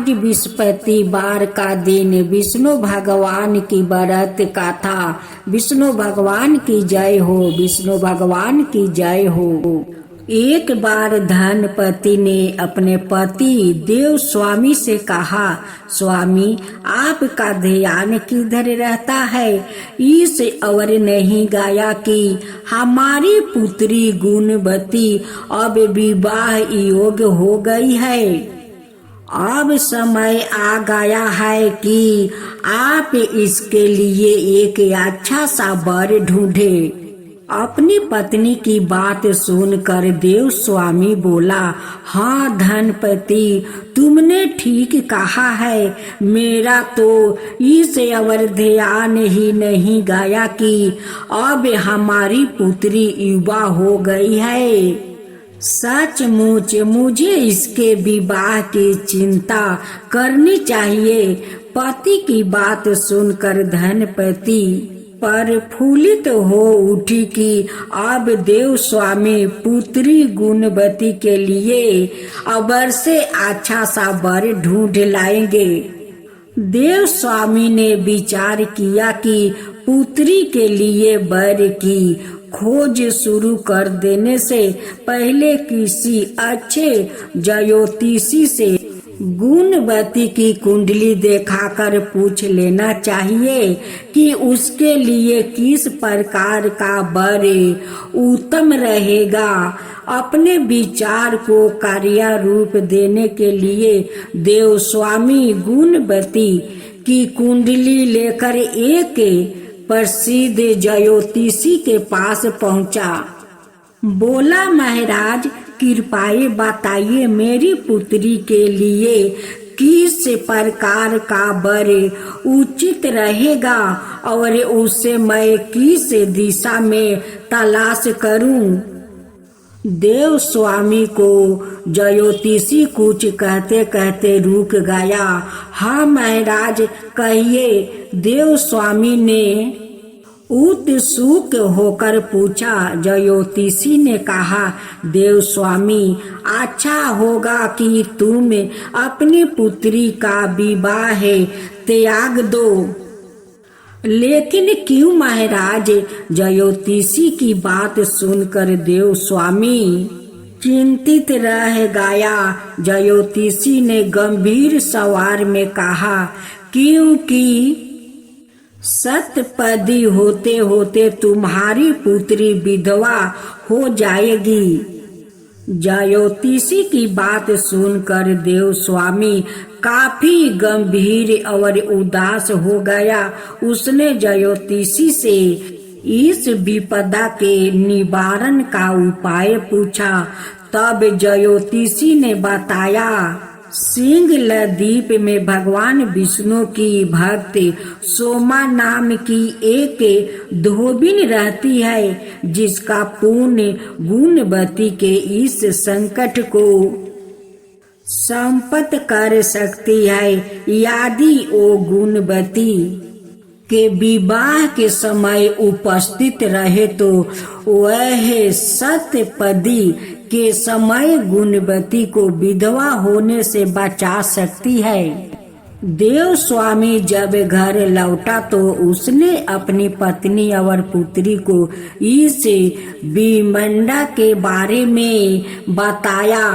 आज बृहस्पतिवार का दिन। विष्णु भगवान की व्रत कथा। विष्णु भगवान की जय हो, विष्णु भगवान की जय हो। एक बार धनपति ने अपने पति देव स्वामी से कहा, स्वामी आपका ध्यान किधर रहता है? इस अवर नहीं गाया कि हमारी पुत्री गुणवती अब विवाह योग हो गई है। अब समय आ गया है कि आप इसके लिए एक अच्छा सा वर ढूंढे। अपनी पत्नी की बात सुनकर देव स्वामी बोला, हाँ धनपति, तुमने ठीक कहा है। मेरा तो इस अवर ध्यान ही नहीं गया कि अब हमारी पुत्री युवा हो गई है। सचमुच मुझे इसके विवाह की चिंता करनी चाहिए। पति की बात सुनकर धनपति प्रफुल्लित हो उठी कि अब देव स्वामी पुत्री गुणवती के लिए अवर से अच्छा सा वर ढूंढ लाएंगे। देव स्वामी ने विचार किया कि पुत्री के लिए वर की खोज शुरू कर देने से पहले किसी अच्छे ज्योतिषी से गुणवती की कुंडली दिखाकर पूछ लेना चाहिए कि उसके लिए किस प्रकार का वर उत्तम रहेगा। अपने विचार को कार्य रूप देने के लिए देव स्वामी गुणवती की कुंडली लेकर एक प्रसिद्ध ज्योतिषी के पास पहुंचा। बोला, महाराज कृपया बताइए मेरी पुत्री के लिए किस प्रकार का वर उचित रहेगा और उसे मैं किस दिशा में तलाश करूं। देव स्वामी को ज्योतिषी कुछ कहते कहते रुक गया। हाँ महाराज कहिए, देव स्वामी ने उत्सुक होकर पूछा। ज्योतिषी ने कहा, देव स्वामी अच्छा होगा कि तुम अपनी पुत्री का विवाह त्याग दो। लेकिन क्यों महाराज? ज्योतिषी की बात सुनकर देव स्वामी चिंतित रह गया। ज्योतिषी ने गंभीर स्वर में कहा, क्योंकि सतपदी होते होते तुम्हारी पुत्री विधवा हो जाएगी। ज्योतिषी की बात सुनकर देव स्वामी काफी गंभीर और उदास हो गया। उसने ज्योतिषी से इस विपदा के निवारण का उपाय पूछा। तब ज्योतिषी ने बताया, सिंहलद्वीप में भगवान विष्णु की भक्त सोमा नाम की एक धोबिन रहती है, जिसका पुण्य गुणवती के इस संकट को संपत्त कर सकती है। यदि वो गुणवती के विवाह के समय उपस्थित रहे तो वह सतपदी के समय गुणवती को विधवा होने से बचा सकती है। देव स्वामी जब घर लौटा तो उसने अपनी पत्नी और पुत्री को इस विमंडा के बारे में बताया।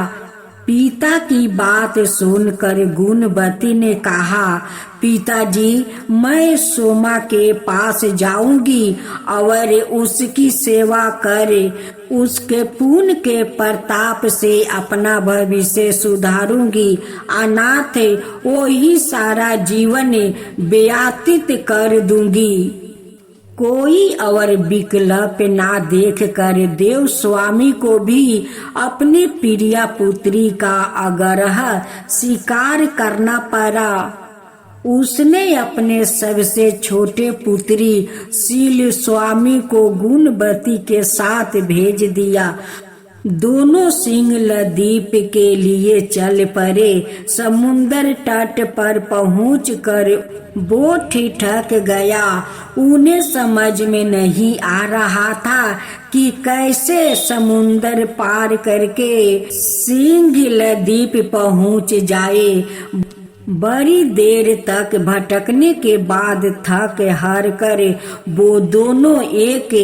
पिता की बात सुनकर गुणवती ने कहा, पिताजी मैं सोमा के पास जाऊंगी और उसकी सेवा कर उसके पुण्य के प्रताप से अपना भविष्य सुधारूंगी। अनाथ वही सारा जीवन व्यतीत कर दूंगी। कोई और विकल्प ना देखकर देव स्वामी को भी अपनी प्रिय पुत्री का आग्रह स्वीकार करना पड़ा। उसने अपने सबसे छोटे पुत्री शील स्वामी को गुणवती के साथ भेज दिया। दोनों सिंहलद्वीप के लिए चल पड़े। समुद्र तट पर पहुंचकर वो ठिठक गया। उन्हें समझ में नहीं आ रहा था कि कैसे समुद्र पार करके सिंहलद्वीप पहुंच जाए। बड़ी देर तक भटकने के बाद थक हार कर वो दोनों एक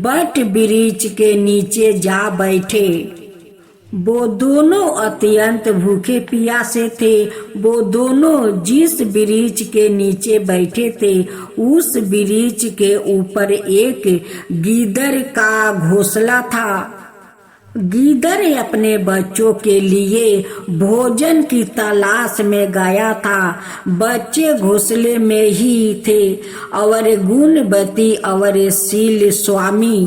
बट वृक्ष के नीचे जा बैठे। वो दोनों अत्यंत भूखे प्यासे थे। वो दोनों जिस वृक्ष के नीचे बैठे थे उस वृक्ष के ऊपर एक गीदड़ का घोंसला था। गीदड़ अपने बच्चों के लिए भोजन की तलाश में गया था। बच्चे घोंसले में ही थे और गुणवती और शील स्वामी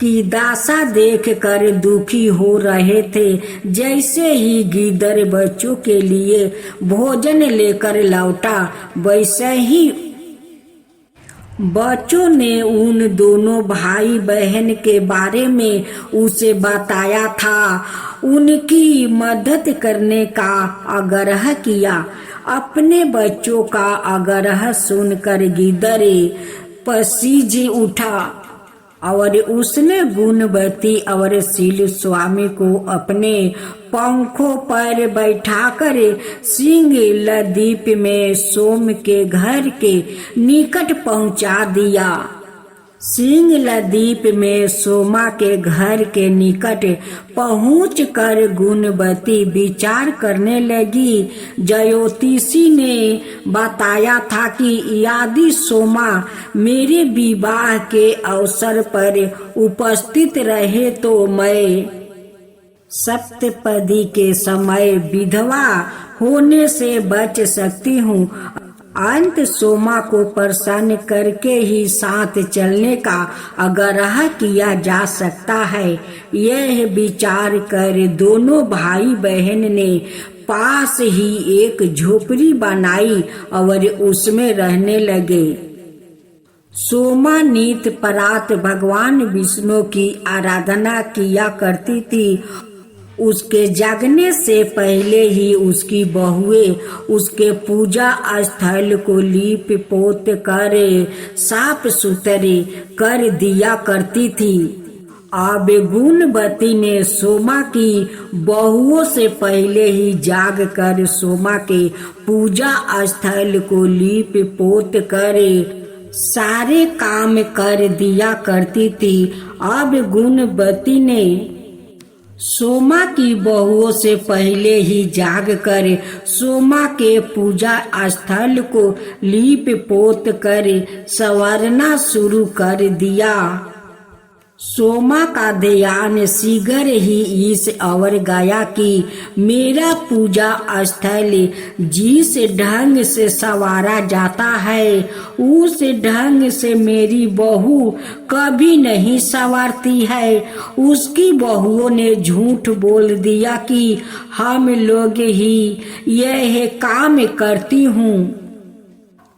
की दशा देखकर दुखी हो रहे थे। जैसे ही गीदड़ बच्चों के लिए भोजन लेकर लौटा वैसे ही बच्चों ने उन दोनों भाई बहन के बारे में उसे बताया था। उनकी मदद करने का आग्रह किया। अपने बच्चों का आग्रह सुनकर गीदड़ पसीज उठा और उसने गुणवती और शील स्वामी को अपने पंखों पर बैठाकर सिंगल द्वीप में सोम के घर के निकट पहुंचा दिया। सिंगल द्वीप में सोमा के घर के निकट पहुंचकर गुणवती विचार करने लगी। ज्योतिषी ने बताया था कि यदि सोमा मेरे विवाह के अवसर पर उपस्थित रहे तो मैं सप्तपदी के समय विधवा होने से बच सकती हूँ। अंत सोमा को प्रसन्न करके ही साथ चलने का आग्रह किया जा सकता है। यह विचार कर दोनों भाई बहन ने पास ही एक झोपड़ी बनाई और उसमें रहने लगे। सोमा नित परात भगवान विष्णु की आराधना किया करती थी। उसके जागने से पहले ही उसकी बहुएं उसके पूजा स्थल को लीप पोत कर साफ सुथरे कर दिया करती थी। अब गुणवती ने सोमा की बहुओं से पहले ही जाग कर सोमा के पूजा स्थल को लीप पोत कर सारे काम कर दिया करती थी। अब गुणवती ने सोमा की बहुओं से पहले ही जाग कर सोमा के पूजा स्थल को लीप पोत कर संवारना शुरू कर दिया। सोमा का ध्यान शीघ्र ही इस ओर गया कि मेरा पूजा स्थल जिस ढंग से संवारा जाता है उस ढंग से मेरी बहू कभी नहीं संवारती है। उसकी बहुओं ने झूठ बोल दिया कि हम लोग ही यह काम करती हूँ।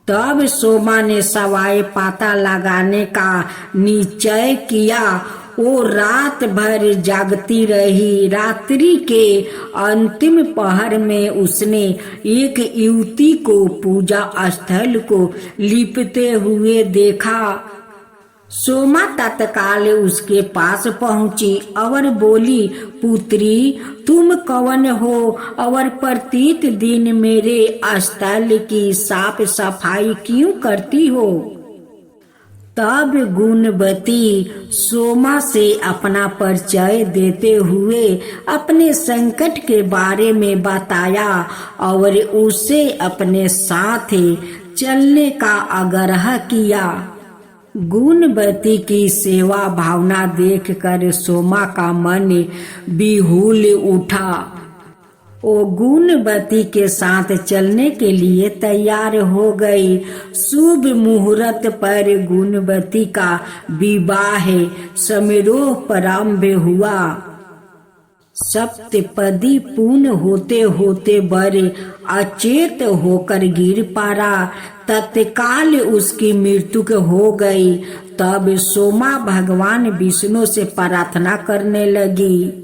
तब सोमा ने सवाए पाता लगाने का निश्चय किया। वो रात भर जागती रही। रात्रि के अंतिम पहर में उसने एक युवती को पूजा स्थल को लिपते हुए देखा। सोमा तत्काल उसके पास पहुंची और बोली, पुत्री तुम कौन हो और प्रत्येक दिन मेरे स्थल की साफ सफाई क्यों करती हो? तब गुणवती सोमा से अपना परिचय देते हुए अपने संकट के बारे में बताया और उसे अपने साथ चलने का आग्रह किया। गुणवती की सेवा भावना देखकर सोमा का मन बिहुल उठा। वो गुणवती के साथ चलने के लिए तैयार हो गई। शुभ मुहूर्त पर गुणवती का विवाह समारोह प्रारंभ हुआ। सप्तपदी पूर्ण होते होते वर अचेत होकर गिर पड़ा। तत्काल उसकी मृत्यु हो गई। तब सोमा भगवान विष्णु से प्रार्थना करने लगी,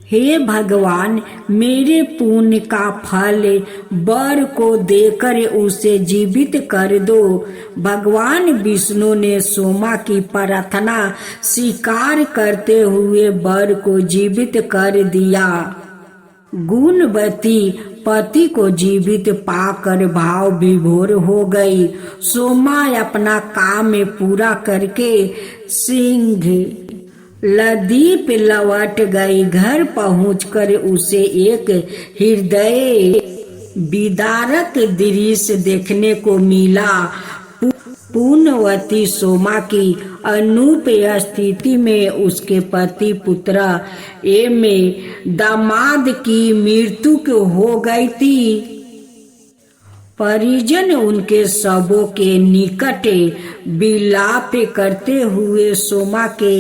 हे भगवान, मेरे पुण्य का फल वर को देकर उसे जीवित कर दो। भगवान विष्णु ने सोमा की प्रार्थना स्वीकार करते हुए वर को जीवित कर दिया। गुणवती पति को जीवित पाकर भाव विभोर हो गई। सोमा अपना काम में पूरा करके सिंह लदीप लौट गई। घर पहुंचकर उसे एक हृदय विदारक दृश्य देखने को मिला। पूर्णवती सोमा की अनूप स्थिति में उसके पति पुत्र एवं दामाद की मृत्यु हो गई थी। परिजन उनके शवों के निकट विलाप करते हुए सोमा के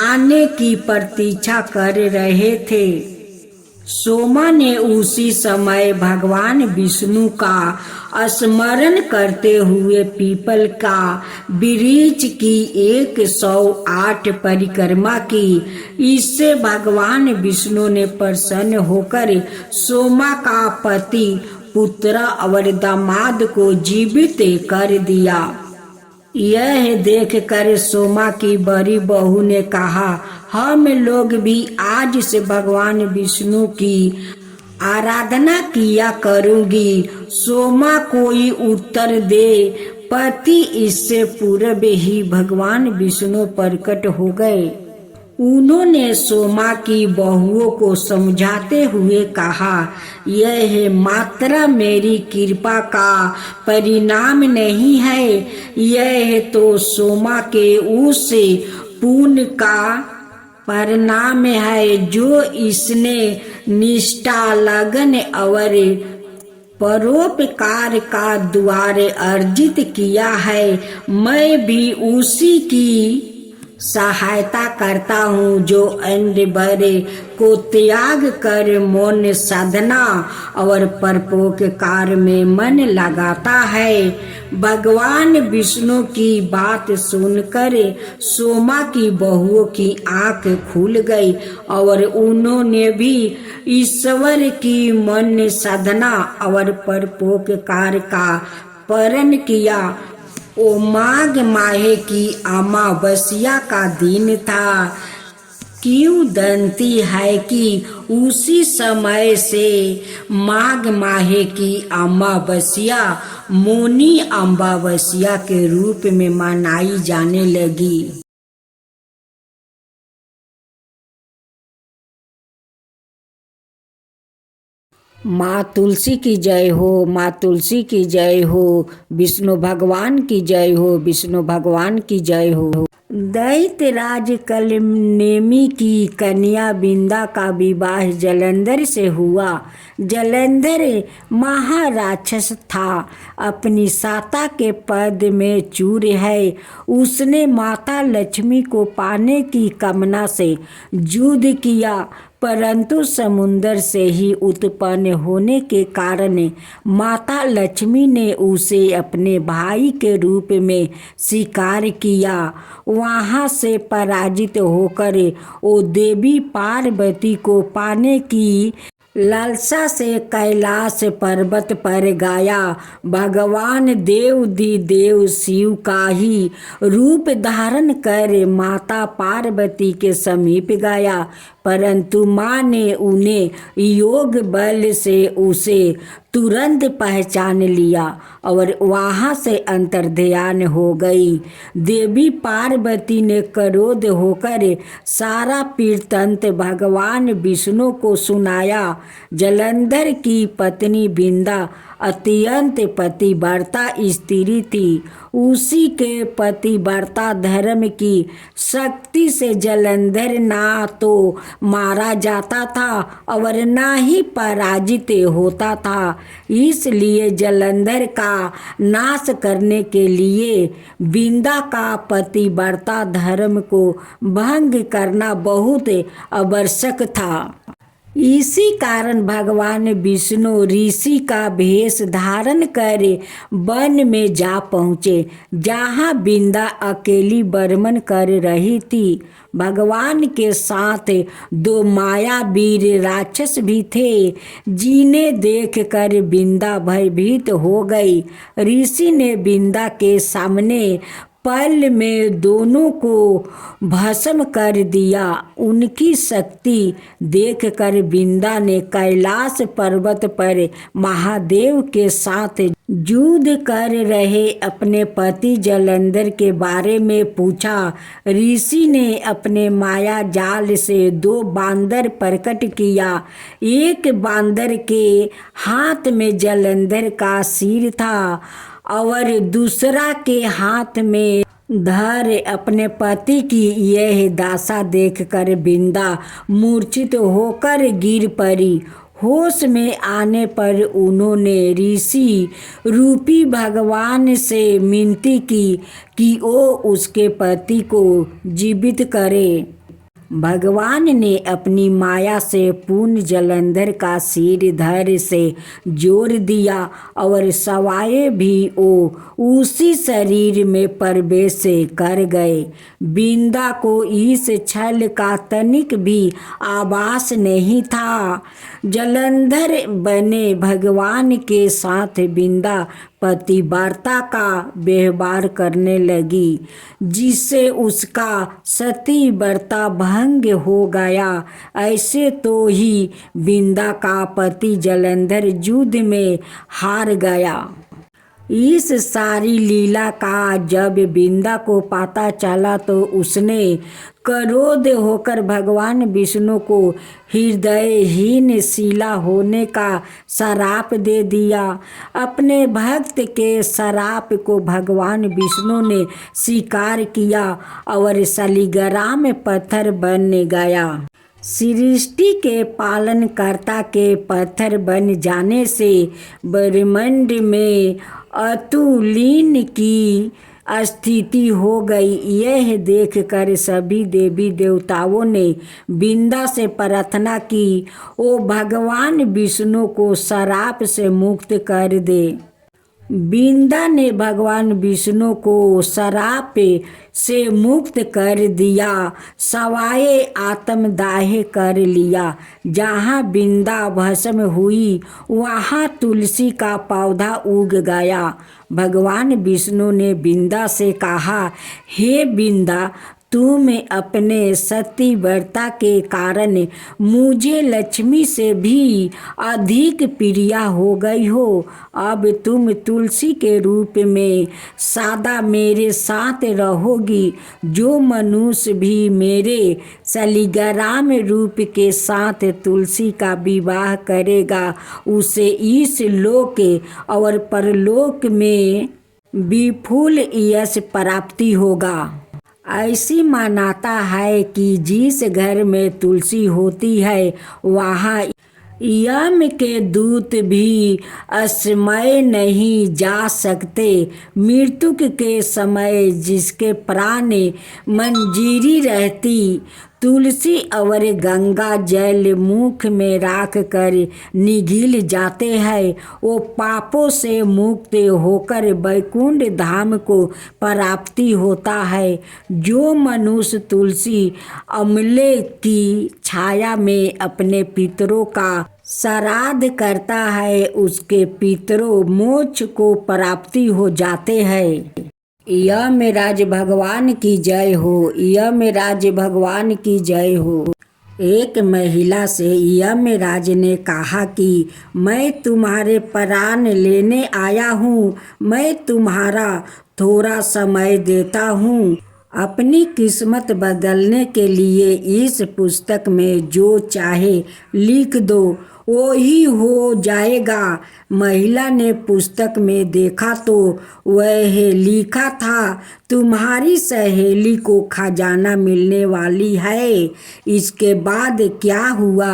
आने की प्रतीक्षा कर रहे थे। सोमा ने उसी समय भगवान विष्णु का स्मरण करते हुए पीपल का वृक्ष की 108 परिक्रमा की। इससे भगवान विष्णु ने प्रसन्न होकर सोमा का पति पुत्र और दामाद को जीवित कर दिया। यह देखकर सोमा की बड़ी बहू ने कहा, हम लोग भी आज से भगवान विष्णु की आराधना किया करूंगी। सोमा कोई उत्तर दे पति इससे पूर्व ही भगवान विष्णु प्रकट हो गए। उन्होंने सोमा की बहुओं को समझाते हुए कहा, यह मात्र मेरी कृपा का परिणाम नहीं है, यह तो सोमा के उस पुण्य का परिणाम है जो इसने निष्ठा, लगन और परोपकार का द्वारा अर्जित किया है। मैं भी उसी की सहायता करता हूँ जो अन्य बड़े को त्याग कर मौन साधना और परोपकार में मन लगाता है। भगवान विष्णु की बात सुनकर सोमा की बहुओं की आंख खुल गई और उन्होंने भी ईश्वर की मन साधना और परोपकार का पालन किया। ओ माघ माह की अमावस्या का दिन था। किंवदंती है कि उसी समय से माघ माह की अमावस्या मौनी अमावस्या के रूप में मनाई जाने लगी। माँ तुलसी की जय हो, माँ तुलसी की जय हो, विष्णु भगवान की जय हो, विष्णु भगवान की जय हो। दैत्यराज कलनेमी की कन्या बिंदा का विवाह जलंधर से हुआ। जलंधर महाराक्षस था, अपनी साता के पद में चूर है। उसने माता लक्ष्मी को पाने की कामना से युद्ध किया, परंतु समुद्र से ही उत्पन्न होने के कारण माता लक्ष्मी ने उसे अपने भाई के रूप में स्वीकार किया। वहाँ से पराजित होकर वो देवी पार्वती को पाने की लालसा से कैलाश पर्वत पर गया। भगवान देव शिव का ही रूप धारण कर माता पार्वती के समीप गया, परंतु माँ ने उन्हें योग बल से उसे तुरंत पहचान लिया और वहाँ से अंतर्ध्यान हो गई। देवी पार्वती ने क्रोध होकर सारा वृत्तांत भगवान विष्णु को सुनाया। जलंधर की पत्नी बिंदा अत्यंत पतिव्रता स्त्री थी। उसी के पतिव्रता धर्म की शक्ति से जलंधर ना तो मारा जाता था और ना ही पराजित होता था। इसलिए जलंधर का नाश करने के लिए बिंदा का पतिव्रता धर्म को भंग करना बहुत आवश्यक था। इसी कारण भगवान विष्णु ऋषि का भेष धारण कर वन में जा पहुँचे, जहाँ बिंदा अकेली बर्मन कर रही थी। भगवान के साथ 2 मायावीर राक्षस भी थे, जिन्हें देखकर बिंदा भयभीत हो गई। ऋषि ने बिंदा के सामने पल में दोनों को भस्म कर दिया। उनकी शक्ति देखकर विंदा ने कैलाश पर्वत पर महादेव के साथ युद्ध कर रहे अपने पति जलंधर के बारे में पूछा। ऋषि ने अपने माया जाल से 2 बांदर प्रकट किया। एक बांदर के हाथ में जलंधर का सिर था और दूसरा के हाथ में धर। अपने पति की यह दशा देखकर विंदा मूर्छित होकर गिर पड़ी। होश में आने पर उन्होंने ऋषि रूपी भगवान से विनती की कि वो उसके पति को जीवित करे। भगवान ने अपनी माया से पूर्ण जलंधर का सिर धर से जोड़ दिया और सवाए भी वो उसी शरीर में प्रवेश कर गए। विंदा को इस छल का तनिक भी आभास नहीं था। जलंधर बने भगवान के साथ विंदा पतिव्रता का व्यवहार करने लगी, जिससे उसका सती व्रता भंग हो गया। ऐसे तो ही विंदा का पति जलंधर युद्ध में हार गया। इस सारी लीला का जब विंदा को पता चला तो उसने क्रोध होकर भगवान विष्णु को हृदयहीन शिला होने का श्राप दे दिया। अपने भक्त के श्राप को भगवान विष्णु ने स्वीकार किया और शालिग्राम पत्थर बन गया। सृष्टि के पालनकर्ता के पत्थर बन जाने से ब्रह्मांड में अतुलिन की स्थिति हो गई। यह देखकर सभी देवी देवताओं ने विंदा से प्रार्थना की, वो भगवान विष्णु को श्राप से मुक्त कर दे। विंदा ने भगवान विष्णु को श्राप से मुक्त कर दिया, सवाए आत्मदाह कर लिया। जहाँ विंदा भस्म हुई वहाँ तुलसी का पौधा उग गया। भगवान विष्णु ने विंदा से कहा, हे विंदा, तुम अपने सती व्रता के कारण मुझे लक्ष्मी से भी अधिक प्रिया हो गई हो। अब तुम तुलसी के रूप में सदा मेरे साथ रहोगी। जो मनुष्य भी मेरे शालिग्राम रूप के साथ तुलसी का विवाह करेगा उसे इस लोक और परलोक में विपुल यश प्राप्ति होगा। ऐसी मान्यता है कि जिस घर में तुलसी होती है वहाँ यम के दूत भी असमय नहीं जा सकते। मृत्यु के समय जिसके प्राण मंजीरी रहती, तुलसी और गंगा जल मुख में राख कर निगल जाते हैं, वो पापों से मुक्त होकर वैकुंठ धाम को प्राप्ति होता है। जो मनुष्य तुलसी अमले की छाया में अपने पितरों का श्राद्ध करता है उसके पितरों मोक्ष को प्राप्ति हो जाते हैं। यमराज भगवान की जय हो। यमराज भगवान की जय हो। एक महिला से यमराज ने कहा कि मैं तुम्हारे प्राण लेने आया हूँ, मैं तुम्हारा थोड़ा समय देता हूँ। अपनी किस्मत बदलने के लिए इस पुस्तक में जो चाहे लिख दो, वो ही हो जाएगा। महिला ने पुस्तक में देखा तो वह लिखा था, तुम्हारी सहेली को खजाना मिलने वाली है। इसके बाद क्या हुआ?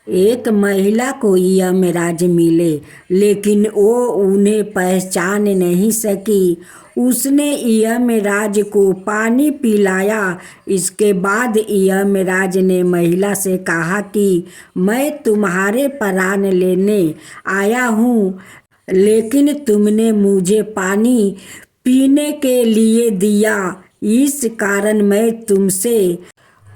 एक महिला को यमराज मिले, लेकिन वो उन्हें पहचान नहीं सकी। उसने यमराज को पानी पिलाया। इसके बाद यमराज ने महिला से कहा कि मैं तुम्हारे प्राण लेने आया हूँ, लेकिन तुमने मुझे पानी पीने के लिए दिया, इस कारण मैं तुमसे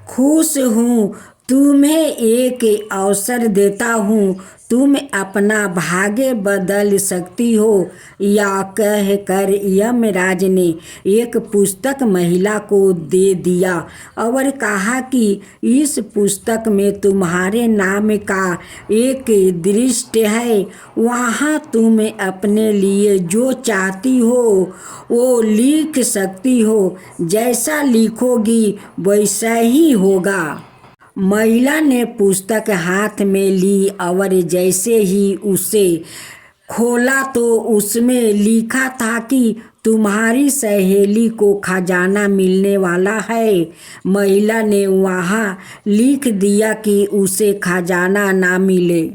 खुश हूँ। तुम्हें एक अवसर देता हूँ, तुम अपना भाग्य बदल सकती हो। या कह कर यमराज ने एक पुस्तक महिला को दे दिया और कहा कि इस पुस्तक में तुम्हारे नाम का एक दृष्टि है, वहाँ तुम अपने लिए जो चाहती हो वो लिख सकती हो। जैसा लिखोगी वैसा ही होगा। महिला ने पुस्तक हाथ में ली और जैसे ही उसे खोला तो उसमें लिखा था कि तुम्हारी सहेली को खजाना मिलने वाला है। महिला ने वहाँ लिख दिया कि उसे खजाना ना मिले।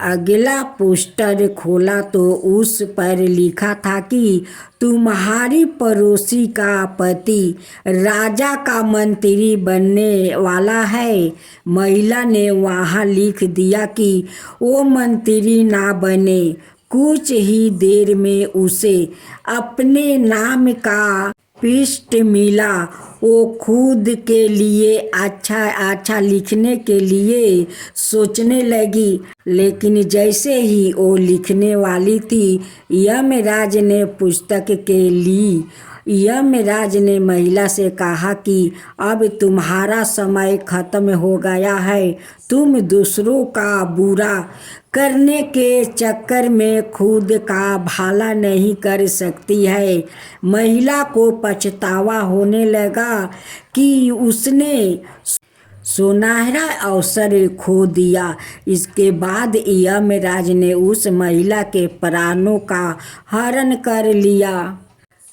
अगला पोस्टर खोला तो उस पर लिखा था कि तुम्हारी पड़ोसी का पति राजा का मंत्री बनने वाला है। महिला ने वहाँ लिख दिया कि वो मंत्री ना बने। कुछ ही देर में उसे अपने नाम का पृष्ठ मिला। वो खुद के लिए अच्छा लिखने के लिए सोचने लगी, लेकिन जैसे ही वो लिखने वाली थी यमराज ने पुस्तक के ली। यमराज ने महिला से कहा कि अब तुम्हारा समय खत्म हो गया है। तुम दूसरों का बुरा करने के चक्कर में खुद का भला नहीं कर सकती है। महिला को पछतावा होने लगा कि उसने सुनहरा अवसर खो दिया। इसके बाद यमराज ने उस महिला के प्राणों का हरण कर लिया।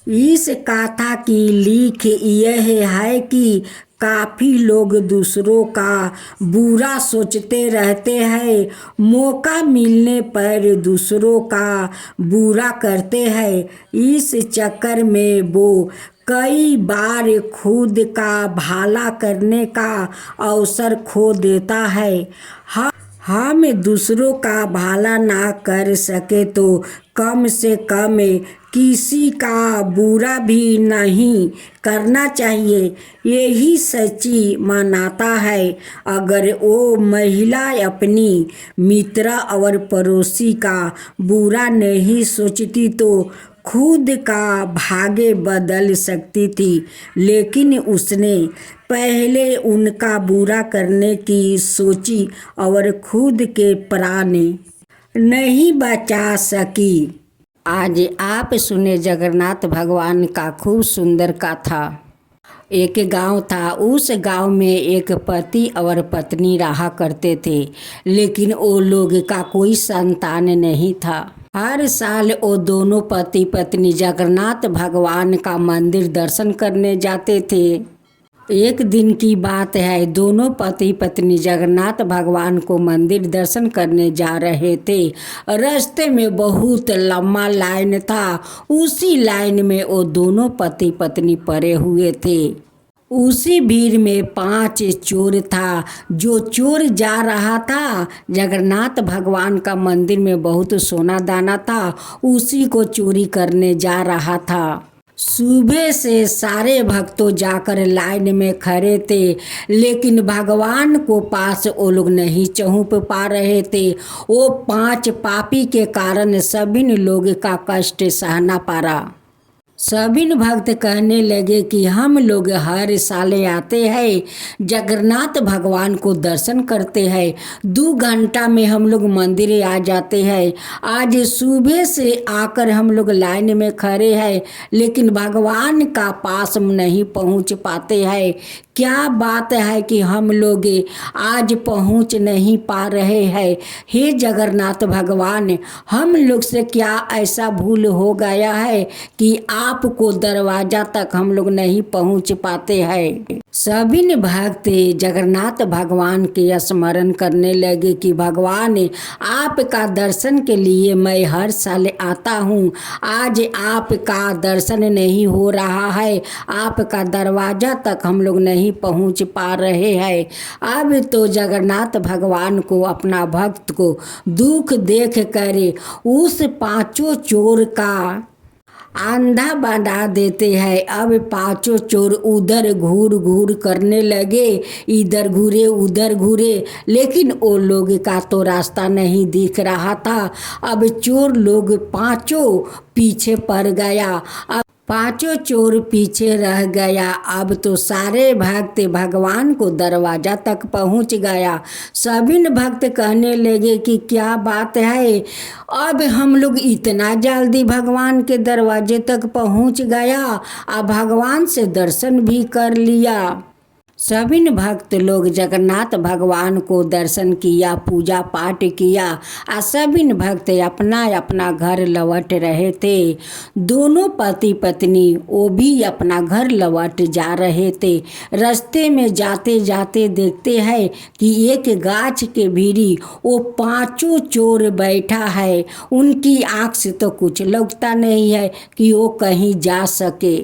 इस कथा की लिख यह है कि काफ़ी लोग दूसरों का बुरा सोचते रहते हैं, मौका मिलने पर दूसरों का बुरा करते हैं। इस चक्कर में वो कई बार खुद का भला करने का अवसर खो देता है। हम दूसरों का भला ना कर सके तो कम से कम किसी का बुरा भी नहीं करना चाहिए। यही सच्ची मानवता है। अगर वो महिला अपनी मित्र और पड़ोसी का बुरा नहीं सोचती तो खुद का भाग्य बदल सकती थी, लेकिन उसने पहले उनका बुरा करने की सोची और खुद के प्राण नहीं बचा सकी। आज आप सुने जगन्नाथ भगवान का खूब सुंदर कथा। एक गांव था। उस गांव में एक पति और पत्नी रहा करते थे, लेकिन वो लोग का कोई संतान नहीं था। हर साल वो दोनों पति पत्नी जगन्नाथ भगवान का मंदिर दर्शन करने जाते थे। एक दिन की बात है, दोनों पति पत्नी जगन्नाथ भगवान को मंदिर दर्शन करने जा रहे थे। रास्ते में बहुत लंबा लाइन था। उसी लाइन में वो दोनों पति पत्नी पड़े हुए थे। उसी भीड़ में 5 चोर था। जो चोर जा रहा था, जगन्नाथ भगवान का मंदिर में बहुत सोना दाना था, उसी को चोरी करने जा रहा था। सुबह से सारे भक्तों जाकर लाइन में खड़े थे, लेकिन भगवान को पास वो लोग नहीं पहुँच पा रहे थे। वो 5 पापी के कारण सभी लोग का कष्ट सहना पड़ा। सभी भक्त कहने लगे कि हम लोग हर साल आते हैं, जगन्नाथ भगवान को दर्शन करते हैं, 2 घंटा में हम लोग मंदिर आ जाते हैं। आज सुबह से आकर हम लोग लाइन में खड़े हैं, लेकिन भगवान का पास नहीं पहुंच पाते हैं। क्या बात है कि हम लोग आज पहुंच नहीं पा रहे हैं। हे जगन्नाथ भगवान, हम लोग से क्या ऐसा भूल हो गया है कि आपको दरवाजा तक हम लोग नहीं पहुंच पाते हैं। सभी भक्त जगन्नाथ भगवान के स्मरण करने लगे कि भगवान, आपका दर्शन के लिए मैं हर साल आता हूँ, आज आपका दर्शन नहीं हो रहा है, आपका दरवाजा तक हम लोग नहीं पहुँच पा रहे हैं। अब तो जगन्नाथ भगवान को, अपना भक्त को दुख देख कर उस 5 चोर का अंधा बना देते हैं। अब पांचों चोर उधर घूर घूर करने लगे, इधर घूरे उधर घूरे, लेकिन वो लोग का तो रास्ता नहीं दिख रहा था। अब चोर लोग पांचों पीछे पड़ गया। अब पांचों चोर पीछे रह गया। अब तो सारे भक्त भगवान को दरवाजा तक पहुंच गया। सभी भक्त कहने लगे कि क्या बात है, अब हम लोग इतना जल्दी भगवान के दरवाजे तक पहुंच गया, अब भगवान से दर्शन भी कर लिया। सभी भक्त लोग जगन्नाथ भगवान को दर्शन किया, पूजा पाठ किया और सभी भक्त अपना अपना घर लौट रहे थे। दोनों पति पत्नी वो भी अपना घर लौट जा रहे थे। रास्ते में जाते जाते देखते हैं कि एक गाछ के भीड़ी वो पांचों चोर बैठा है। उनकी आँख से तो कुछ लगता नहीं है कि वो कहीं जा सके।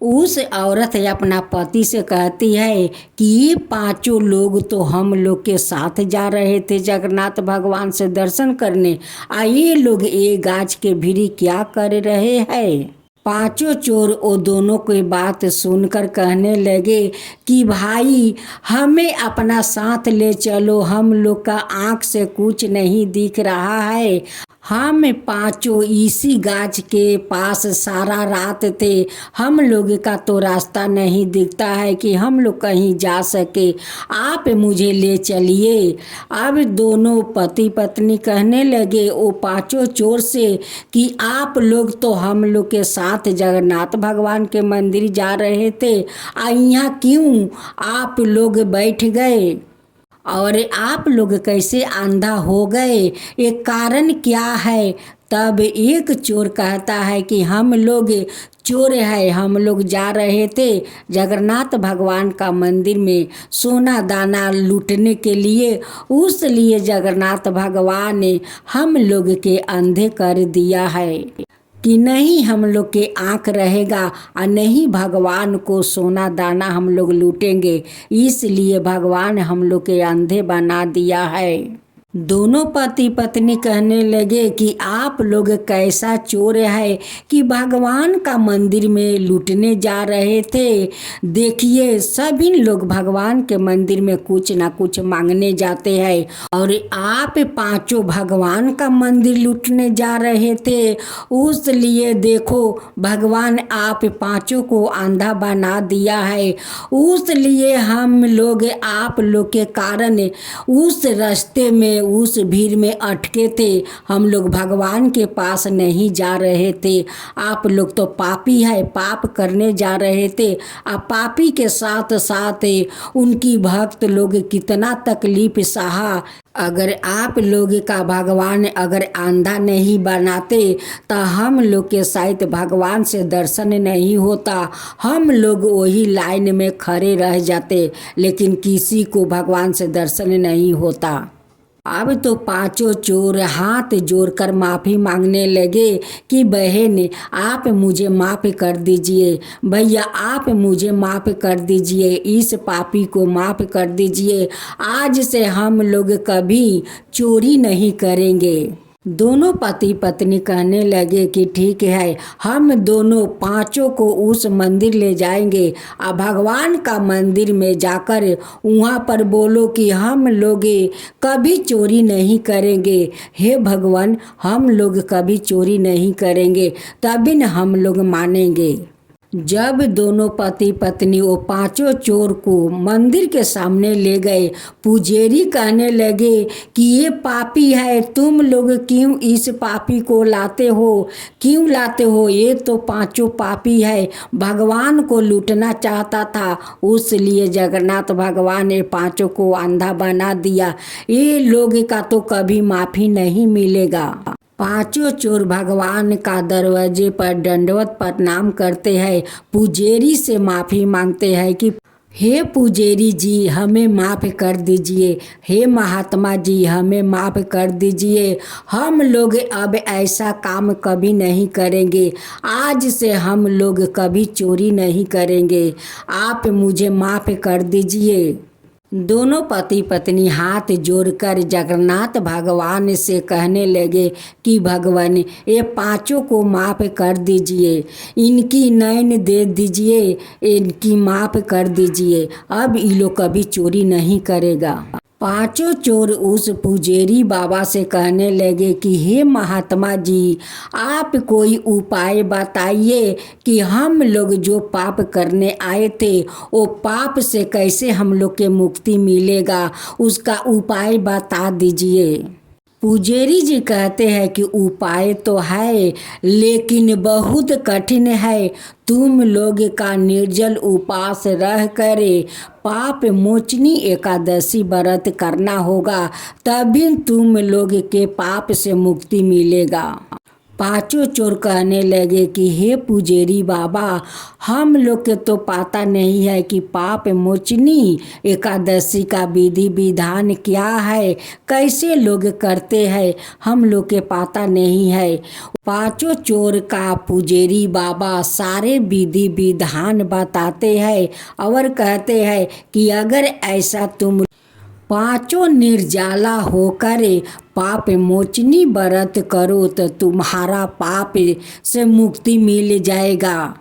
उस औरत अपना पति से कहती है कि ये पांचों लोग तो हम लोग के साथ जा रहे थे जगन्नाथ भगवान से दर्शन करने, ये लोग ये गाछ के भीड़ी क्या कर रहे हैं। पांचों चोर वो दोनों की बात सुनकर कहने लगे कि भाई हमें अपना साथ ले चलो, हम लोग का आँख से कुछ नहीं दिख रहा है। हम पांचों इसी गाछ के पास सारा रात थे, हम लोग का तो रास्ता नहीं दिखता है कि हम लोग कहीं जा सके, आप मुझे ले चलिए। अब दोनों पति पत्नी कहने लगे वो पांचों चोर से कि आप लोग तो हम लोग के साथ जगन्नाथ भगवान के मंदिर जा रहे थे, यहाँ क्यों आप लोग बैठ गए और आप लोग कैसे अंधा हो गए, एक कारण क्या है। तब एक चोर कहता है कि हम लोग चोर है, हम लोग जा रहे थे जगन्नाथ भगवान का मंदिर में सोना दाना लूटने के लिए, उस लिए जगन्नाथ भगवान ने हम लोग के अंधे कर दिया है कि नहीं हम लोग के आँख रहेगा और नहीं भगवान को सोना दाना हम लोग लूटेंगे, इसलिए भगवान हम लोग के अंधे बना दिया है। दोनों पति पत्नी कहने लगे कि आप लोग कैसा चोर है कि भगवान का मंदिर में लूटने जा रहे थे। देखिए सभी लोग भगवान के मंदिर में कुछ ना कुछ मांगने जाते हैं और आप पांचों भगवान का मंदिर लूटने जा रहे थे, उस लिए देखो भगवान आप पांचों को अंधा बना दिया है। उस लिए हम लोग आप लोग के कारण उस रास्ते में उस भीड़ में अटके थे, हम लोग भगवान के पास नहीं जा रहे थे। आप लोग तो पापी है, पाप करने जा रहे थे। आप पापी के साथ साथ उनकी भक्त लोग कितना तकलीफ सहा। अगर आप लोग का भगवान अगर अंधा नहीं बनाते तो हम लोग के शायद भगवान से दर्शन नहीं होता, हम लोग वही लाइन में खड़े रह जाते, लेकिन किसी को भगवान से दर्शन नहीं होता। अब तो पांचों चोर हाथ जोड़कर माफ़ी मांगने लगे कि बहन आप मुझे माफ़ कर दीजिए, भैया आप मुझे माफ़ कर दीजिए, इस पापी को माफ़ कर दीजिए, आज से हम लोग कभी चोरी नहीं करेंगे। दोनों पति पत्नी कहने लगे कि ठीक है, हम दोनों पांचों को उस मंदिर ले जाएंगे और भगवान का मंदिर में जाकर वहाँ पर बोलो कि हम लोग कभी चोरी नहीं करेंगे। हे भगवान हम लोग कभी चोरी नहीं करेंगे, तभी न हम लोग मानेंगे। जब दोनों पति पत्नी वो पांचों चोर को मंदिर के सामने ले गए, पुजारी कहने लगे कि ये पापी है, तुम लोग क्यों इस पापी को लाते हो, क्यों लाते हो, ये तो पांचों पापी है, भगवान को लूटना चाहता था, उसलिए जगन्नाथ भगवान ने पांचों को अंधा बना दिया, ये लोग का तो कभी माफ़ी नहीं मिलेगा। पांचों चोर भगवान का दरवाजे पर दंडवत प्रणाम करते हैं, पुजारी से माफ़ी मांगते हैं कि हे पुजारी जी हमें माफ़ कर दीजिए, हे महात्मा जी हमें माफ़ कर दीजिए, हम लोग अब ऐसा काम कभी नहीं करेंगे, आज से हम लोग कभी चोरी नहीं करेंगे, आप मुझे माफ़ कर दीजिए। दोनों पति पत्नी हाथ जोड़कर जगन्नाथ भगवान से कहने लगे कि भगवान, ये पांचों को माफ़ कर दीजिए, इनकी नैन दे दीजिए, इनकी माफ़ कर दीजिए, अब ये लोग कभी चोरी नहीं करेगा। पांचों चोर उस पुजेरी बाबा से कहने लगे कि हे महात्मा जी, आप कोई उपाय बताइए कि हम लोग जो पाप करने आए थे वो पाप से कैसे हम लोग के मुक्ति मिलेगा, उसका उपाय बता दीजिए। पुजेरी जी कहते हैं कि उपाय तो है लेकिन बहुत कठिन है। तुम लोग का निर्जल उपवास रह करे पाप मोचनी एकादशी व्रत करना होगा, तभी तुम लोग के पाप से मुक्ति मिलेगा। पांचों चोर कहने लगे कि हे पुजेरी बाबा, हम लोग के तो पता नहीं है कि पाप मोचनी एकादशी का विधि विधान क्या है, कैसे लोग करते हैं, हम लोग के पता नहीं है। पांचों चोर का पुजेरी बाबा सारे विधि विधान बताते हैं और कहते हैं कि अगर ऐसा तुम पांचों निर्जाला होकर पाप मोचनी व्रत करो तो तुम्हारा पाप से मुक्ति मिल जाएगा।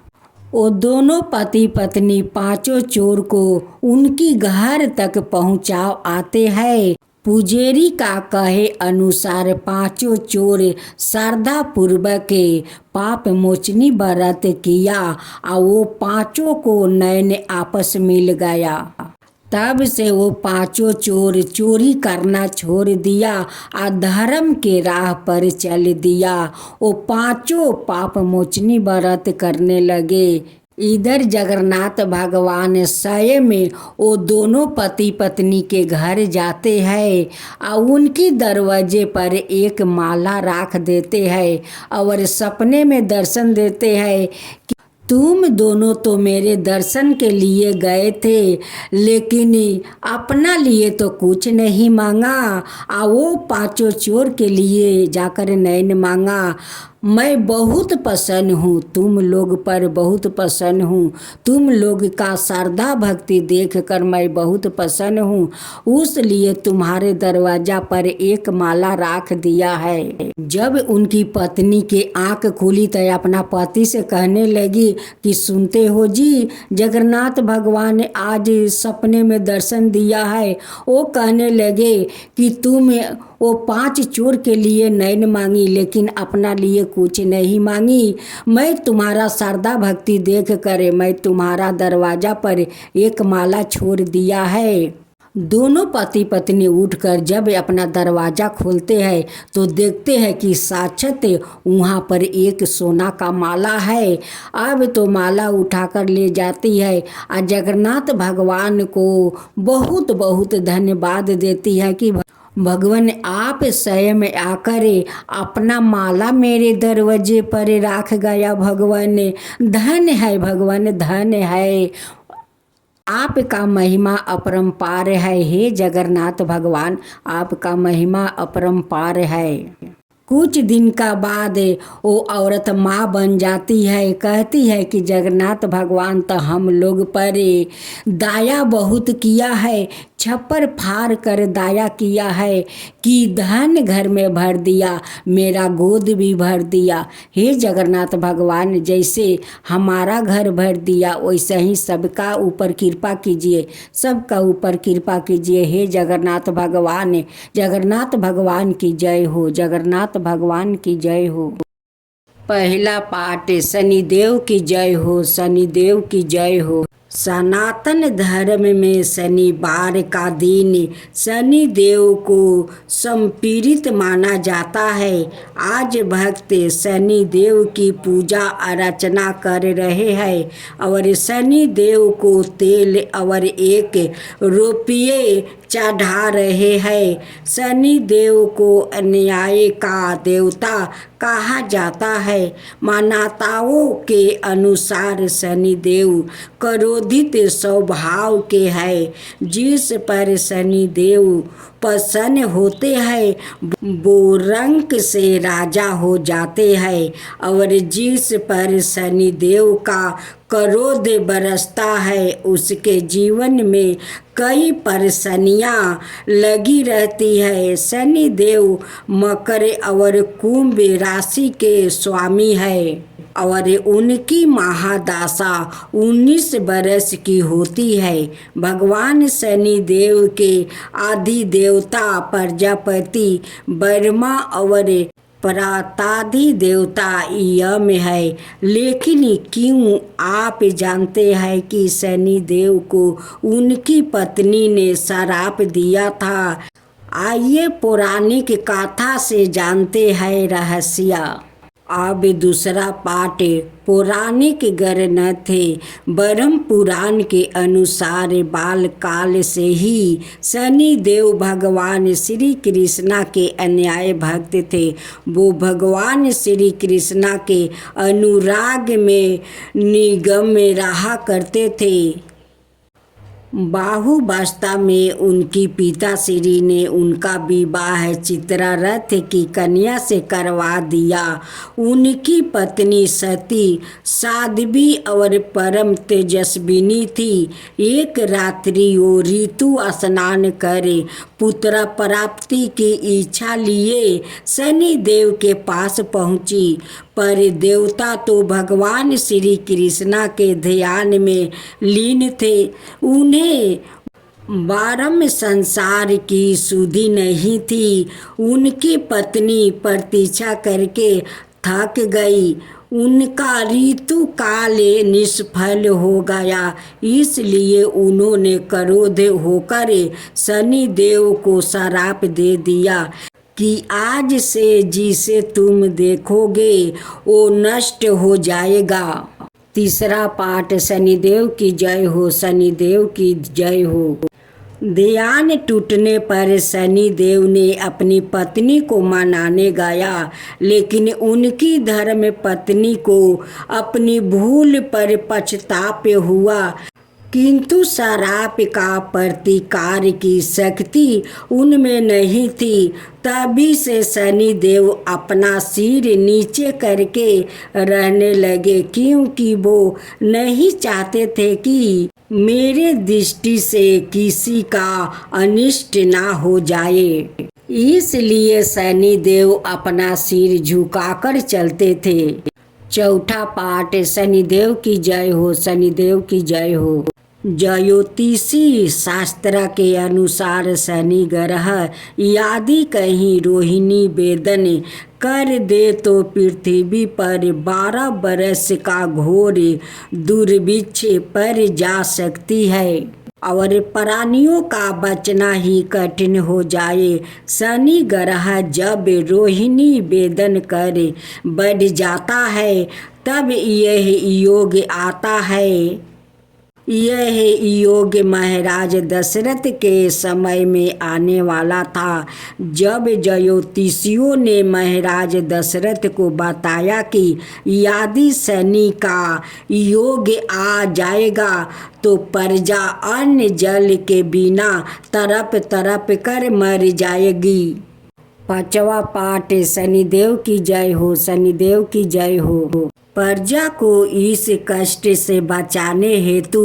वो दोनों पति पत्नी पांचों चोर को उनकी घर तक पहुंचा आते हैं। पुजेरी का कहे अनुसार पांचों चोर श्रद्धा पूर्वक पाप मोचनी व्रत किया और वो पांचों को नैन आपस मिल गया। तब से वो पांचों चोर चोरी करना छोड़ दिया और धर्म के राह पर चल दिया। वो पांचों पाप मोचनी व्रत करने लगे। इधर जगन्नाथ भगवान स्वयं में वो दोनों पति पत्नी के घर जाते हैं और उनकी दरवाजे पर एक माला रख देते हैं और सपने में दर्शन देते हैं कि तुम दोनों तो मेरे दर्शन के लिए गए थे लेकिन अपना लिए तो कुछ नहीं मांगा, और वो पांचों चोर के लिए जाकर नैन मांगा। मैं बहुत प्रसन्न हूँ, तुम लोग पर बहुत प्रसन्न हूँ, तुम लोग का श्रद्धा भक्ति देखकर मैं बहुत प्रसन्न हूँ, उसलिए तुम्हारे दरवाजा पर एक माला रख दिया है। जब उनकी पत्नी की आंख खुली तो अपना पति से कहने लगी कि सुनते हो जी, जगन्नाथ भगवान ने आज सपने में दर्शन दिया है। वो कहने लगे कि तुम वो पांच चोर के लिए नैन मांगी लेकिन अपना लिए कुछ नहीं मांगी। मैं तुम्हारा श्रद्धा भक्ति देख कर मैं तुम्हारा दरवाजा पर एक माला छोड़ दिया है। दोनों पति पत्नी उठकर जब अपना दरवाज़ा खोलते हैं तो देखते हैं कि साक्षात वहाँ पर एक सोना का माला है। अब तो माला उठाकर ले जाती है और जगन्नाथ भगवान को बहुत बहुत धन्यवाद देती है कि भगवान आप स्वयं आकर अपना माला मेरे दरवाजे पर रख गया। भगवान धन्य है, भगवान धन्य है, आपका महिमा अपरंपार है। हे जगन्नाथ भगवान, आपका महिमा अपरंपार है। कुछ दिन का बाद वो औरत माँ बन जाती है। कहती है कि जगन्नाथ भगवान तो हम लोग पर दया बहुत किया है, छप्पर फाड़ कर दया किया है कि धन घर में भर दिया, मेरा गोद भी भर दिया। हे जगन्नाथ भगवान, जैसे हमारा घर भर दिया वैसे ही सबका ऊपर कृपा कीजिए, सबका ऊपर कृपा कीजिए। हे जगन्नाथ भगवान, जगन्नाथ भगवान की जय हो, जगन्नाथ भगवान की जय हो। पहला पाठ शनिदेव की जय हो, शनिदेव की जय हो। सनातन धर्म में शनिवार का दिन शनिदेव को समर्पित माना जाता है। आज भक्त शनिदेव की पूजा अर्चना कर रहे हैं और शनिदेव को तेल और 1 रुपये चढ़ा रहे हैं। शनिदेव को अन्याय का देवता कहा जाता है। मान्यताओं के अनुसार शनिदेव करोड़ों क्रोधित स्वभाव के है। जिस पर शनिदेव प्रसन्न होते हैं वो रंक से राजा हो जाते हैं, और जिस पर शनिदेव का क्रोध बरसता है उसके जीवन में कई परेशानियाँ लगी रहती है। शनिदेव मकर और कुंभ राशि के स्वामी है और उनकी महादशा 19 बरस की होती है। भगवान शनि देव के आदि देवता प्रजापति ब्रह्मा और प्रातादि देवता यम है। लेकिन क्यों आप जानते हैं कि शनि देव को उनकी पत्नी ने श्राप दिया था? आइए पौराणिक कथा से जानते हैं रहस्य। अब दूसरा पाठ पौराणिक ग्रंथ ब्रह्म पुराण के अनुसार बाल काल से ही शनि देव भगवान श्री कृष्णा के अन्याय भक्त थे। वो भगवान श्री कृष्णा के अनुराग में निगम में रहा करते थे। बाहुबस्ता में उनकी पिताश्री ने उनका विवाह चित्ररथ की कन्या से करवा दिया। उनकी पत्नी सती साध्वी और परम तेजस्विनी थी। एक रात्रि वो ऋतु स्नान करे पुत्र प्राप्ति की इच्छा लिए शनि देव के पास पहुंची, पर देवता तो भगवान श्री कृष्णा के ध्यान में लीन थे। उन्हें बारम संसार की सुधि नहीं थी। उनकी पत्नी प्रतीक्षा करके थक गई। उनका ऋतु काल निष्फल हो गया, इसलिए उन्होंने क्रोध होकर शनि देव को श्राप दे दिया कि आज से जिसे तुम देखोगे वो नष्ट हो जाएगा। तीसरा पाठ शनिदेव की जय हो, शनिदेव की जय हो। ध्यान टूटने पर शनि देव ने अपनी पत्नी को मनाने गया, लेकिन उनकी धर्म पत्नी को अपनी भूल पर पछताप हुआ। किंतु श्राप का प्रतिकार की शक्ति उनमें नहीं थी। तभी से शनि देव अपना सिर नीचे करके रहने लगे, क्योंकि वो नहीं चाहते थे कि मेरे दृष्टि से किसी का अनिष्ट ना हो जाए। इसलिए शनि देव अपना सिर झुकाकर चलते थे। चौथा पाठ शनिदेव की जय हो, शनिदेव की जय हो। ज्योतिषी शास्त्र के अनुसार शनि ग्रह यदि कहीं रोहिणी वेदन कर दे तो पृथ्वी पर 12 बरस का घोर दुर्भिक्ष पर जा सकती है और प्राणियों का बचना ही कठिन हो जाए। शनि ग्रह जब रोहिणी वेदन कर बढ़ जाता है तब यह योग आता है। यह योग महाराज दशरथ के समय में आने वाला था। जब ज्योतिषियों ने महाराज दशरथ को बताया कि यदि शनि का योग आ जाएगा तो प्रजा अन्न जल के बिना तड़प तड़प कर मर जाएगी। पांचवा पाठ शनिदेव की जय हो, शनिदेव की जय हो। प्रजा को इस कष्ट से बचाने हेतु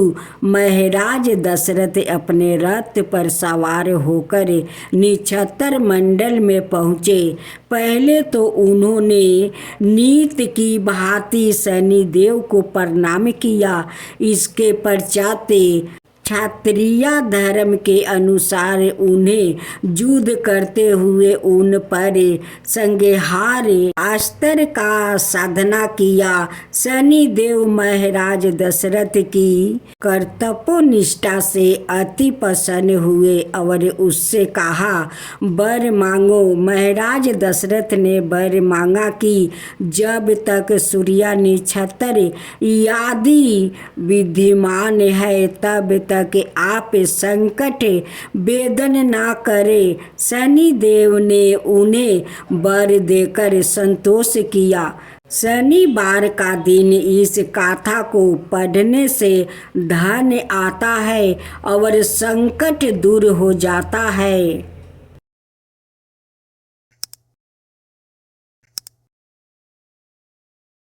महाराज दशरथ अपने रथ पर सवार होकर नक्षत्र मंडल में पहुँचे। पहले तो उन्होंने नीत की भांति शनि देव को प्रणाम किया। इसके पश्चात क्षत्रिय धर्म के अनुसार उन्हें युद्ध करते हुए उन पर संहार अस्त्र का साधना किया। शनि देव महाराज दशरथ की कर्तव्यनिष्ठा से अति प्रसन्न हुए और उससे कहा, वर मांगो। महाराज दशरथ ने वर मांगा कि जब तक सूर्य नक्षत्र आदि विद्यमान है तब तक आप संकट वेदन ना करे। शनि देव ने उन्हें वर देकर संतोष किया। शनिवार का दिन इस गाथा को पढ़ने से धन आता है और संकट दूर हो जाता है।